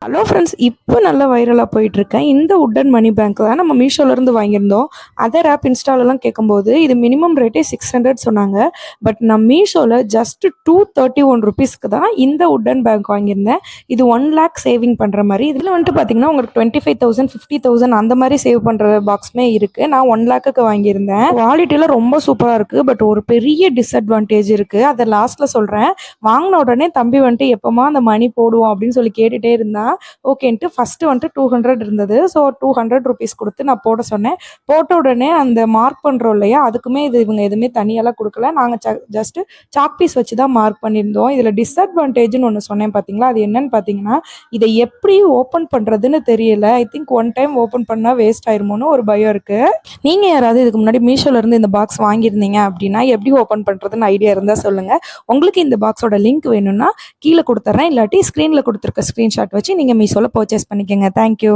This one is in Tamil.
ஹலோ ஃப்ரெண்ட்ஸ், இப்போ நல்ல வைரலாக போயிட்டுருக்கேன் இந்த உட்டன் மணி பேங்க் தான் நம்ம மீஷோலேருந்து வாங்கியிருந்தோம். அதர் ஆப் இன்ஸ்டாலெலாம் கேட்கும்போது இது மினிமம் ரேட்டே 600 சொன்னாங்க. பட் நான் மீஷோவில் ஜஸ்ட் 231 ருபீஸ்க்கு தான் இந்த உட்டன் பேங்க் வாங்கியிருந்தேன். இது 1 lakh சேவிங் பண்ணுற மாதிரி. இதில் வந்துட்டு பார்த்தீங்கன்னா உங்களுக்கு 25,000 50,000 அந்த மாதிரி சேவ் பண்ணுற பாக்ஸுமே இருக்குது. நான் 1 lakhக்கு வாங்கியிருந்தேன். குவாலிட்டியில் ரொம்ப சூப்பராக இருக்குது. பட் ஒரு பெரிய டிஸ்அட்வான்டேஜ் இருக்குது, அதை லாஸ்ட்டில் சொல்கிறேன். வாங்கின உடனே தம்பி வந்துட்டு எப்போமா அந்த மணி போடுவோம் அப்படின்னு சொல்லி கேட்டுகிட்டே இருந்தான். ஓகேன்ட்டு ஃபஸ்ட்டு வந்துட்டு 200 இருந்தது. ஸோ 200 ருபீஸ் கொடுத்து நான் போட சொன்னேன். போட்ட உடனே அந்த மார்க் பண்ணுறோம் இல்லையா, அதுக்குமே இவங்க எதுவுமே தனியாலாம் கொடுக்கல. நாங்கள் ஜஸ்ட்டு சாக் பீஸ் வச்சு தான் மார்க் பண்ணியிருந்தோம். இதில் டிஸ்அட்வான்டேஜ்னு ஒன்று சொன்னேன் பார்த்தீங்களா, அது என்னன்னு பார்த்தீங்கன்னா, இதை எப்படி ஓப்பன் பண்ணுறதுன்னு தெரியல. I think one time open பண்ணால் வேஸ்ட் ஆயிருமோன்னு ஒரு பயம் இருக்குது. நீங்கள் யாராவது இதுக்கு முன்னாடி மீஷோலேருந்து இந்த பாக்ஸ் வாங்கியிருந்தீங்க அப்படின்னா எப்படி ஓப்பன் பண்ணுறதுன்னு ஐடியா இருந்தால் சொல்லுங்கள். உங்களுக்கு இந்த பாக்ஸோட லிங்க் வேணும்னா கீழே கொடுத்துட்றேன், இல்லாட்டி ஸ்க்ரீனில் கொடுத்துருக்க ஸ்க்ரீன்ஷாட் வச்சு நீங்கள் மீஷோவில் பர்ச்சேஸ் பண்ணிக்கோங்க. தேங்க்யூ.